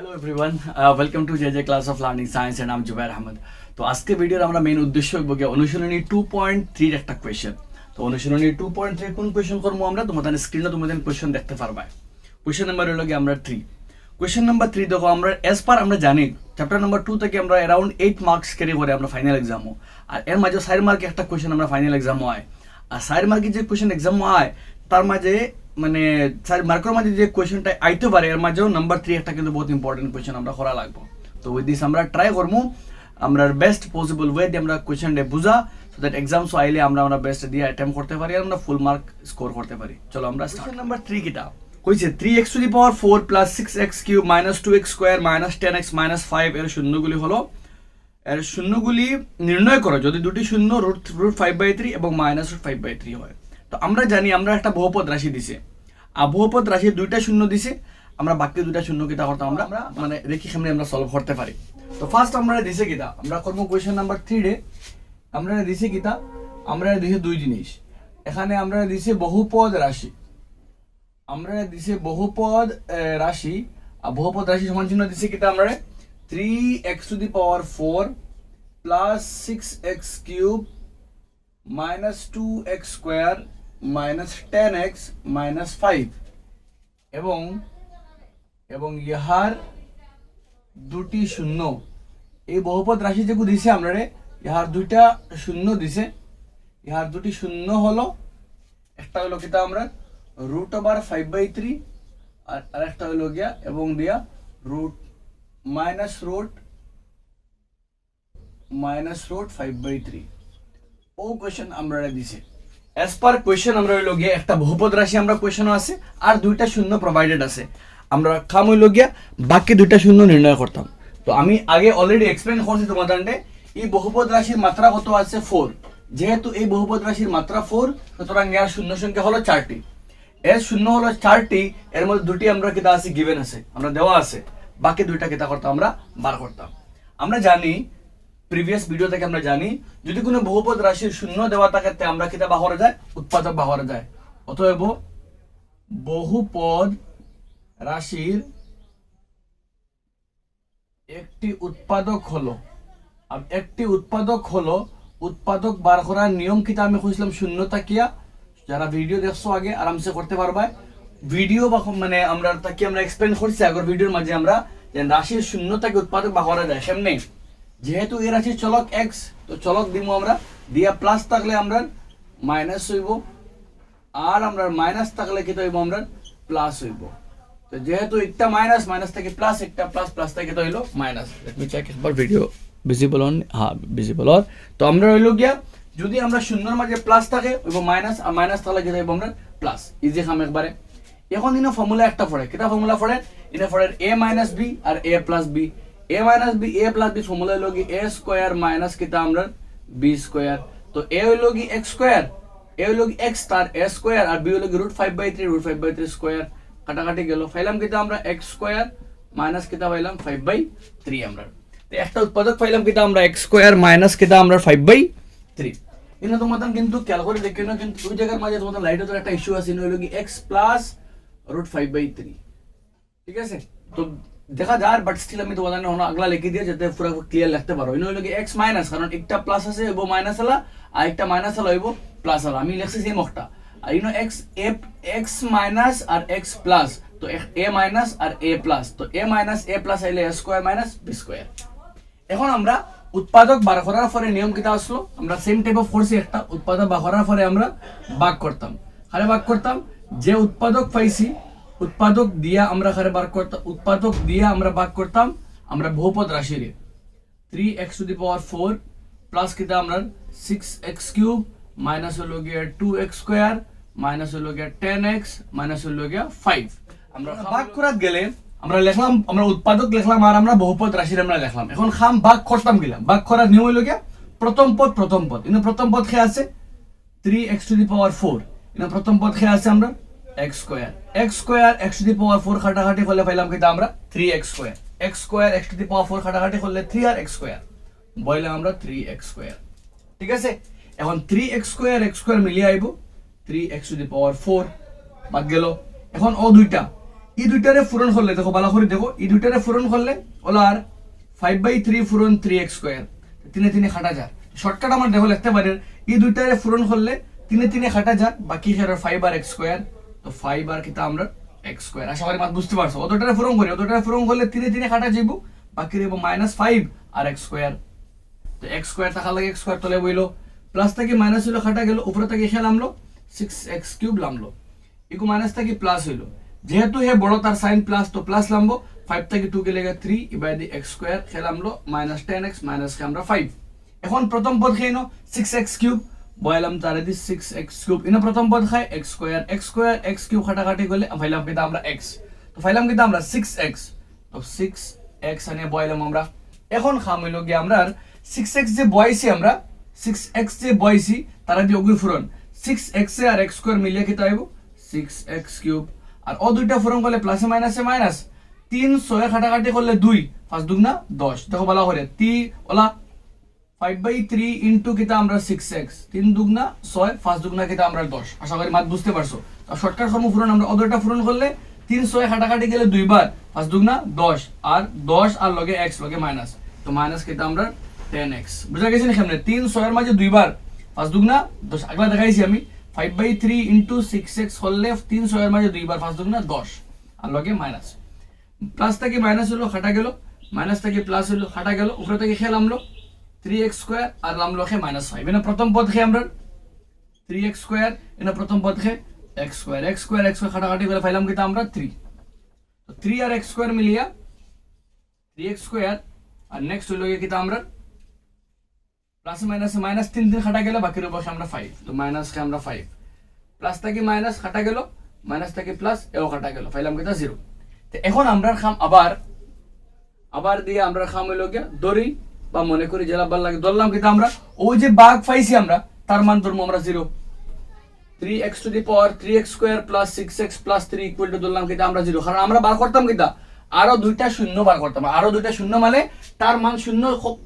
Hello everyone, welcome to J class of learning science and I'm Zubair Ahmad. তো আজকে ভিডিওর আমরা মেইন উদ্দেশ্য হইব গিয়ে অনুশীলনী 2.3 একটা কোয়েশ্চেন। তো অনুশীলনী 2.3 কোন কোয়েশ্চেন করবো আমরা তোমাদের স্ক্রিনে তোমাদের কোয়েশ্চেন দেখতে পারবা। কোয়েশ্চেন নাম্বার হলো গিয়ে আমরা 3। কোয়েশ্চেন নাম্বার 3 দেখো, আমরা এজ পার আমরা জানি চ্যাপ্টার নাম্বার 2 থেকে আমরা অ্যারাউন্ড 8 মার্কস ক্যারি করে আমরা ফাইনাল এক্সামও, আর এর মাঝে 4 মার্কে একটা কোয়েশ্চেন আমরা ফাইনাল এক্সামও হয়। আর 4 মার্কের যে কোয়েশ্চেন এক্সামও হয় তার মাঝে মানে 4 মার্কের মাঝে যে কোয়েশ্চেনটা আইতে পারে এর মাঝেও নাম্বার 3 একটা কিন্তু বহুত ইম্পর্টেন্ট কোয়েশ্চেন আমরা করা লাগবো। তো উইথ দিস আমরা ট্রাই করবো আমরা বেস্ট পসিবল ওয়ে দিয়ে আমরা কোয়েশ্চেনটা বুঝা, সো দ্যাট এক্সামস আইলে আমরা বেস্ট দিয়ে অ্যাটেম্প করতে পারি আর আমরা ফুল মার্ক স্কোর করতে পারি। চলো আমরা কোয়েশ্চেন নাম্বার 3 কিটা কইছে 3x two the power 4 plus 6x cube minus 2x square minus 10x minus 5 এর শূন্যগুলি হলো, এর শূন্যগুলি নির্ণয় করো যদি দুটি শূন্য রুট 5/3 এবং মাইনাস রুট 5/3 হয়। তো আমরা জানি আমরা একটা বহুপদ রাশি দিছে, আর বহুপদ রাশির দুইটা শূন্য দিছে, আমরা বাকি দুইটা শূন্য কিতা করতে আমরা মানে রেখে সামনে আমরা সলভ করতে পারি। তো ফার্স্ট আমরা দিছে কিতা আমরা করবো কোয়েশ্চেন নাম্বার 3 রে আমরা দিছে কিতা আমরা দিছে দুই জিনিস। এখানে আমরা দিছে বহুপদ রাশি, আমরা দিছে বহুপদ রাশি, আর বহুপদ রাশি সমান চিহ্ন দিছে কিতা আমরা 3x two the power 4 plus 6x cube minus 2x square minus 10x minus 5 এবং এবং ইহার দুটি শূন্য। এই বহুপদ রাশি যেগুলো দিছে আমরা ইহার দুইটা শূন্য দিছে, ইহার দুটি শূন্য হলো একটা হলো কিতা আমরা রুট ওভার 5/3 আর একটা হলো গিয়া এবং দিয়া রুট মাইনাস রুট 5/3 ও কোয়েশ্চেন আমরা দিছে। অ্যাজ পার কোয়েশ্চেন আমরা হইল গিয়া একটা বহুপদ রাশি আমরা কোয়েশ্চেনও আছে আর দুইটা শূন্য প্রোভাইডেড আছে, আমরা কাম হইল গিয়া বাকি দুইটা শূন্য নির্ণয় করতাম। তো আমি আগে অলরেডি এক্সপ্লেন করছি তোমাদের এই বহুপদ রাশির মাত্রা কত আছে 4, যেহেতু এই বহুপদ রাশির মাত্রা 4 সুতরাং এর শূন্য সংখ্যা হলো 4টি, এর শূন্য হলো 4টি, এর মধ্যে দুটি আমরা কিতা আছে গিভেন আছে আমরা দেওয়া আছে, বাকি দুইটা কিতা করতাম আমরা বার করতাম। আমরা জানি প্রিভিয়াস ভিডিও থেকে আমরা জানি যদি কোনো বহুপদ রাশির শূন্য দেওয়া থাকে তে আমরা কিতা বাহরে যায় উৎপাদক বাহরে যায়। অতএব বহুপদ রাশির একটি উৎপাদক হলো, আর একটি উৎপাদক হলো উৎপাদক বার করার নিয়ম কিতা আমি খুঁজলাম শূন্য তাকিয়া, যারা ভিডিও দেখছো আগে আরামসে করতে পারবা। ভিডিও বা মানে আমরা তাকে আমরা এক্সপ্লেন করছি আগের ভিডিওর মাঝে আমরা যে রাশির শূন্য থেকে উৎপাদক বা করা যায় সামনে, যেহেতু এই রাশির চলক এক্স তো চলক দিব আমরা দিয়া প্লাস থাকলে আমরা মাইনাস হইব, আর আমরা মাইনাস থাকলে কি হইব আমরা প্লাস হইব। তো যেহেতু একটা মাইনাস মাইনাস থেকে প্লাস, একটা প্লাস প্লাস থেকে তো হইলো মাইনাস। লেট মি চেক একবার ভিডিও ভিজিবল অন, হ্যাঁ ভিজিবল অর। তো আমরা হইলো গিয়া যদি আমরা শূন্যর মাঝে প্লাস থাকে এবং মাইনাস, আর মাইনাস থাকলে কি হইব আমরা প্লাস, ইজি খাম একবারে। এখন ইনো ফর্মুলা একটা পড়ে, কিটা ফর্মুলা পড়ে ইনো পড়ে a মাইনাস b আর a plus b। a minus b a plus b formula হইলো কি a স্কয়ার মাইনাস কিটা আমরা b স্কয়ার। তো a হইলো কি x স্কয়ার, a হইলো কি x তার a স্কয়ার, আর b হইলো কি রুট 5/3 স্কয়ার, কাটাকাটি গেল, পাইলাম কিটা আমরা x স্কয়ার মাইনাস কিটা পাইলাম 5/3 আমরা। তো একটা উৎপাদক পাইলাম কিটা আমরা x স্কয়ার মাইনাস কিটা আমরা 5/3। ইনো তোমাদের কিন্তু ক্যালকুলেট দেখে না, কিন্তু দুই জায়গার মাঝে তোমাদের লাইটের একটা ইস্যু আছে, ইনো হইলো কি x প্লাস রুট 5/3, ঠিক আছে। তো দেখা যায় বাট স্টিল আমি তোমাদের আগলা লিখে দিয়ে যাতে পুরো ক্লিয়ার লিখতে পারো। ইনো হইলো কি x মাইনাস, কারণ একটা প্লাস আছে এবং মাইনাস হলা, আর একটা মাইনাস হলা হইব প্লাস হলা, আমি লিখছি সেম একটা। আর ইনো x মাইনাস আর x প্লাস, তো a মাইনাস আর a প্লাস, তো a মাইনাস a প্লাস আইলে a square minus b square. এখন আমরা উৎপাদক বার করার পরে নিয়ম কিটা আসলো, আমরা সেম টাইপ অফ করছি, একটা উৎপাদক বার করার পরে আমরা ভাগ করতাম, খারে ভাগ করতাম, যে উৎপাদক পাইছি উৎপাদক দিয়া আমরা খারে বার করতাম, উৎপাদক দিয়া আমরা ভাগ করতাম আমরা বহুপদ রাশির 3x two the power 4 plus কিটা আমরা 6x কিউব মাইনাস হলো গিয়া 2x স্কয়ার মাইনাস হলো গিয়া 10x মাইনাস হলো গিয়া 5। আমরা ভাগ করাত গেলে আমরা লিখলাম, আমরা উৎপাদক লিখলাম আর আমরা বহুপদ রাশির আমরা লিখলাম। এখন খাম ভাগ করতাম গেলাম, ভাগ করার নিয়ম হইল গিয়া প্রথম পদ ইনো প্রথম পদ খেয়ে আছে 3x টু দি পাওয়ার 4, ইনো প্রথম পদ খেয়ে আছে আমরা x square x to the power 4 কাটাকাটি করলে পাইলাম কিটা আমরা 3x square x to the power 4 কাটাকাটি করলে 3 আর x স্কয়ার বইলাম আমরা 3x স্কয়ার, ঠিক আছে। এখন 3x স্কয়ার মিলিয়ে আইব 3x টু দি পাওয়ার 4 বাদ গেল। এখন ও দুইটা এই দুইটারে পূরণ করলে দেখো ভালো করে দেখো, এই দুইটারে পূরণ করলে ওলা আর 5/3 পূরণ 3x স্কয়ার, তিনে তিনে কাটা যায়। শর্টকাট আমার দেখো লিখতে পারেন, এই দুইটারে পূরণ করলে তিনে তিনে কাটা যায়, বাকি খেয়ার 5 আর x স্কয়ার। তো 5 আর কিতা আমরা x স্কয়ার। আশা করি মাত বুঝতে পারছো। অতটারে পূরণ করি, অতটারে পূরণ করলে তিনে তিনে কাটা যাইব, বাকি রইব -5 আর x স্কয়ার। তো x স্কয়ার থাকার লাগে x স্কয়ার তলে বইলো, প্লাস থেকে মাইনাস হইলো কাটা গেল, উপরে থেকে খেলামলো 6x³ লামলো, ইকু মাইনাস থেকে প্লাস হইলো, যেহেতু হে বড় তার সাইন প্লাস, তো প্লাস লামবো, 5 থেকে 2 গেলে 3 এবার দি x স্কয়ার খেলামলো -10x মাইনাস কে আমরা 5। এখন প্রথম পদ খেয়ে 6x³ বয়লাম তারে দি 6x³ ইনো প্রথম পদ খায় x স্কয়ার x³ কাটাকাটি করলে ফাইলাম কিন্তু আমরা x, তো ফাইলাম কিন্তু আমরা 6x, তো 6x আনে বয়লাম আমরা। এখন খাম হইলো গিয়ে আমরা 6x যে বয়সি আমরা 6x যে বয়সি তারা দিয়ে অগ্রি ফুরন 6x আর x স্কয়ার মিলিয়ে কি তাইব 6x³ আর ও দুইটা ফুরন করলে প্লাসে মাইনাসে মাইনাস, 3 6 কাটাকাটি করলে 2 5 দুগুনা 10। দেখো ভালো করে তি ওলা 5/3 ইনটু কিতা আমরা 6x, 3 দুগুনা 6 5 দুগুনা কিতা আমরা 10। আশা করি মাত বুঝতে পারছো। তো শর্টকাট ফর্ম ফুরন আমরা ও দুইটা ফুরন করলে 3 6 কাটাকাটি গেলে 2 বার 5 দুগুনা 10 আর 10 আর লগে x লগে মাইনাস, তো মাইনাস কিতা আমরা 10x। বুঝা গেছে না কেমনে 3 6 এর মাঝে 2 বার 5 দুগুনা 10, আগলা দেখাইছি আমি 5/3 ইনটু 6x হলে 3 6 এর মাঝে 2 বার 5 দুগুনা 10 আর লগে মাইনাস, প্লাস থেকে মাইনাস হলো কাটা গেল, মাইনাস থেকে প্লাস হলো কাটা গেল, উপরে থেকে খেলামলো 3x স্কয়ার আর লামলো খে -5। এনে প্রথম পদ খে আমরা 3x স্কয়ার, এনে প্রথম পদ খে x স্কয়ার কাটাকাটি করে ফাইলাম কিতা আমরা 3। তো 3 আর x স্কয়ার মিলিয়া 3x স্কয়ার আর নেক্সট হইলো কিতা আমরা প্লাস মাইনাস মাইনাস 3 3 কাটা গেল, বাকি রইব আমরা 5, তো মাইনাস কে আমরা 5, প্লাস থেকে মাইনাস কাটা গেল, মাইনাস থেকে প্লাস এও কাটা গেল, ফাইলাম কিতা 0। তো এখন আমরা খাম আবার দিয়ে আমরা খাম হইলো গিয়া দড়ি বা মনে করি জেলা ভাল লাগে ধরলাম কিন্তু আমরা ওই যে ভাগ পাইছি আমরা তার মান ধরবো আমরা 0, 3x two the power 3x square plus 6x plus 3 equal to ধরলাম কিন্তু আমরা 0, কারণ আমরা বার করতাম কিতা আরো দুইটা শূন্য বার করতাম, আরো দুইটা শূন্য মানে তার মান শূন্য,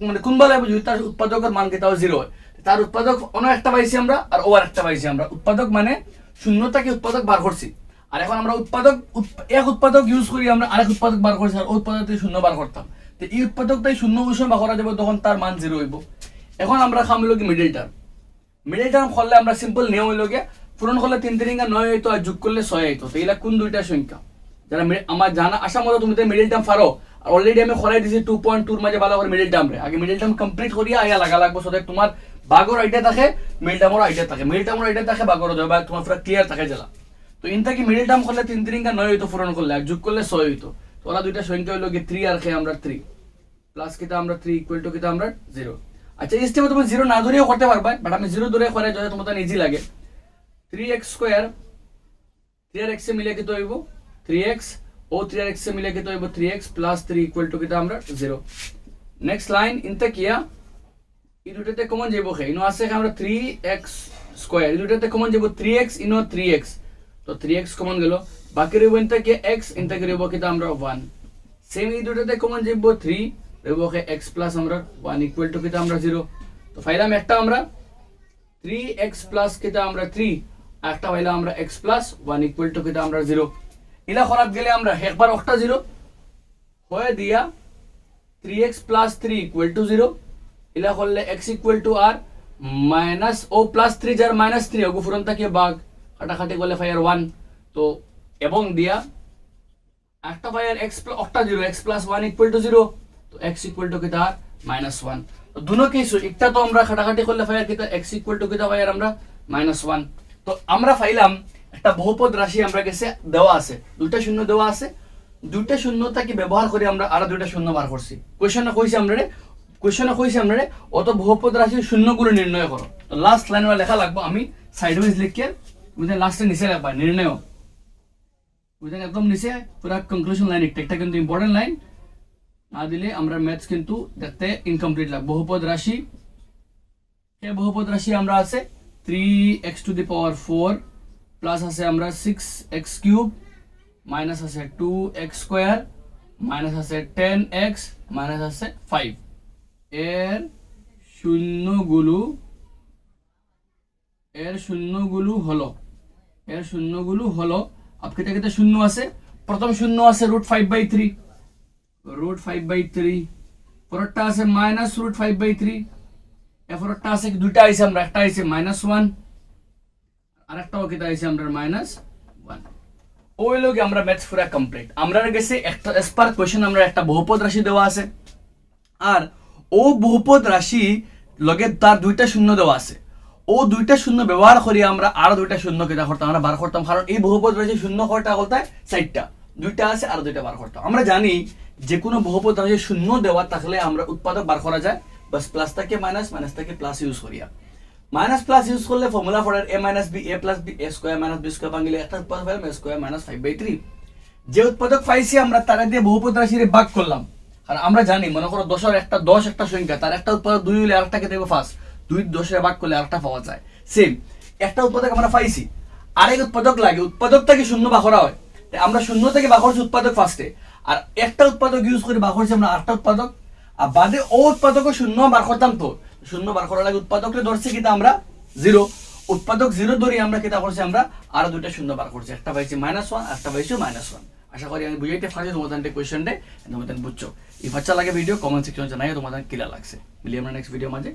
মানে কোন বেলায় বুঝি তার উৎপাদকের মান কিতা 0 হয়, তার উৎপাদক অন্য একটা পাইছি আমরা আর ও আর একটা পাইছি আমরা, উৎপাদক মানে শূন্যটাকে উৎপাদক বার করছি, আর এখন আমরা এক উৎপাদক ইউজ করি আমরা আরেক উৎপাদক বার করছি আর ওই উৎপাদক থেকে শূন্য বার করতাম, তো এই উৎপাদকটাই শূন্য বিষয় বার করা যাবে তখন তার মান 0 হইব। এখন আমরা খাম হইলো কি মিডল টার্ম করলে আমরা সিম্পল নিয়ম হইলো গিয়ে পূরণ করলে 3 3 9 হইতো আর যোগ করলে 6 হইতো, তো এগুলা কোন দুইটা সংখ্যা যারা আমার জানা আশা মতো তুমি তো মিডল টার্ম পারো, আর অলরেডি আমি খরাই দিছি 2.2 এর মাঝে ভালো করে মিডল টার্ম রে আগে মিডল টার্ম কমপ্লিট করিয়া আয়া লাগা লাগবে, সো তোমার বাগর আইডিয়া থাকে মিডল টার্মের আইডিয়া থাকে বাগর যাবে তোমার পুরো ক্লিয়ার থাকে জেলা। তো ইনটা কি মিডল টার্ম করলে 3 3 9 হইতো পূরণ করলে আর যোগ করলে 6 হইতো, তো ওরা দুইটা সংখ্যা হইলো কি 3 আর আমরা 3 প্লাস কিটা আমরা 3 ইকুয়াল টু কিটা আমরা 0। আচ্ছা এই স্টেপে তুমি 0 না ধরেও করতে পারবা, বাট আমি 0 ধরে করে যদি তোমাদের ইজি লাগে 3x স্কয়ার 3 আর x এ মিলে কিতো হইব 3x ও 3 আর x এ মিলে কিতো হইব 3x প্লাস 3 ইকুয়াল টু কিটা আমরা 0। নেক্সট লাইন ইনটা কিয়া এই দুটাতে কমন যাইব হে ইনো আছে আমরা 3x স্কয়ার, এই দুটাতে কমন যাইব 3x ইনো 3x, তো 3x কমন গেল, বাকি রইব ইনটা কি x ইনটা কি রইব কিটা আমরা 1, সেম এই দুটাতে কমন যাইব 3 রইব হে x প্লাস আমরা 1 ইকুয়াল টু কিটা আমরা 0। তো ফাইলাম একটা আমরা 3x প্লাস কিটা আমরা 3, একটা পাইলাম আমরা x প্লাস 1 ইকুয়াল টু কিটা আমরা 0। ইলা খরাত গেলে আমরা একবার একটা 0 হয়ে দিয়া 3x প্লাস 3 ইকুয়াল টু 0, ইলা করলে x ইকুয়াল টু আর মাইনাস ও প্লাস 3 যার মাইনাস 3 ওগু ফুরন থাকে ভাগ কাটাকাটি করলে ফায়ার 1, তো এবং দিয়া একটা ফায়ার x প্লাস একটা 0 x প্লাস 1 ইকুয়াল টু 0, তো x ইকুয়াল টু কিটা -1। তো দুনো কেস একটা তো আমরা কাটাকাটি করলে ফায়ার কিটা x ইকুয়াল টু কিটা ফায়ার আমরা -1। তো আমরা ফাইলাম একটা বহুপদ রাশি আমরা কাছে দেওয়া আছে, দুইটা শূন্য দেওয়া আছে, দুইটা শূন্যটাকে ব্যবহার করে আমরা আরো দুইটা শূন্য বার করছি। কোশ্চেনে কইছি আমরা অত বহুপদ রাশির শূন্যগুলো নির্ণয় করো, তো লাস্ট লাইন লেখা লাগবে আমি সাইড ওয়াইজ লিখে বুঝলেন লাস্টে নিচে রাখবা নির্ণয় বুঝলেন একদম নিচে পুরো কনক্লুশন লাইন একটা কিন্তু ইম্পর্টেন্ট লাইন না দিলে আমরা ম্যাথস কিন্তু দেখতে ইনকমপ্লিট লাগবে। বহুপদ রাশি আমরা আছে 3x two the power 4 plus আছে আমরা 6x কিউব মাইনাস আছে 2x স্কয়ার মাইনাস আছে 10x মাইনাস আছে 5, এর শূন্যগুলো হলো আপকিটা শূন্য আছে প্রথম শূন্য আছে √5/3, √5/3, পরেরটা আছে -√5/3, এরপরটা আছে দুইটা আইছে আমরা, একটা আইছে -1 আর একটাও কিটা আইছে আমরা -1। ওই লোকে আমরা ম্যাথস পুরা কমপ্লিট। আমরা গেছে একটা এসপার কোশ্চেন আমরা একটা বহুপদ রাশি দেওয়া আছে, আর ও বহুপদ রাশি লগে তার দুইটা শূন্য দেওয়া আছে। ও দুইটা শূন্য ব্যবহার করি আমরা আরো দুইটা শূন্য কেটা করতাম, আমরা বার করতাম, কারণ এই বহুপদ রাশি শূন্য কয়টা কোথায়, 4টা, দুইটা আছে আর দুইটা বার করতাম। আমরা জানি যে কোনো বহুপদ রাশি শূন্য দেওয়া থাকলে আমরা উৎপাদক বার করা যায়, বাস প্লাস থেকে মাইনাস, মাইনাস থেকে প্লাস ইউজ করিয়া। মাইনাস প্লাস ইউজ করলে ফর্মুলা পড়ার a - b a + b a square - b square ভাঙলে একটা উৎপাদক পাইলাম a স্কয়ার - 5/3। যে উৎপাদক পাইছি আমরা তারা দিয়ে বহুপদ রাশিরে ভাগ করলাম, আর আমরা জানি মনে করো 10 একটা সংখ্যা, তার একটা উৎপাদক 2 হলে আরেকটাকে দেব ফার্স্ট, 2 10 ভাগ করলে আরেকটা পাওয়া যায়। সেম একটা উৎপাদক আমরা পাইছি, আরেক উৎপাদক লাগে, উৎপাদক থেকে শূন্য ভাগ করা হয়, তাই আমরা শূন্য থেকে ভাগ করছি উৎপাদক ফার্স্টে, আর একটা উৎপাদক ইউজ করে ভাগ করছি আমরা আরেকটা উৎপাদক, আর বাদে ও উৎপাদক শূন্য বার করতাম, তো শূন্য বার করার লাগে উৎপাদককে ধরছি কিনা আমরা 0, উৎপাদক 0 ধরে আমরা কিটা করছি, আমরা আরো দুইটা শূন্য বার করছি, একটা পাইছি -1 একটা পাইছি -1। আশা করি আমি বুঝাইতে পারছি তোমাদের কোয়েশ্চেনটা, তোমাদের বুঝছো। এই বাচ্চা লাগে ভিডিও কমেন্ট সেকশনে জানাই তোমাদের কিলা লাগছে। মিলি আমরা নেক্সট ভিডিও মাঝে।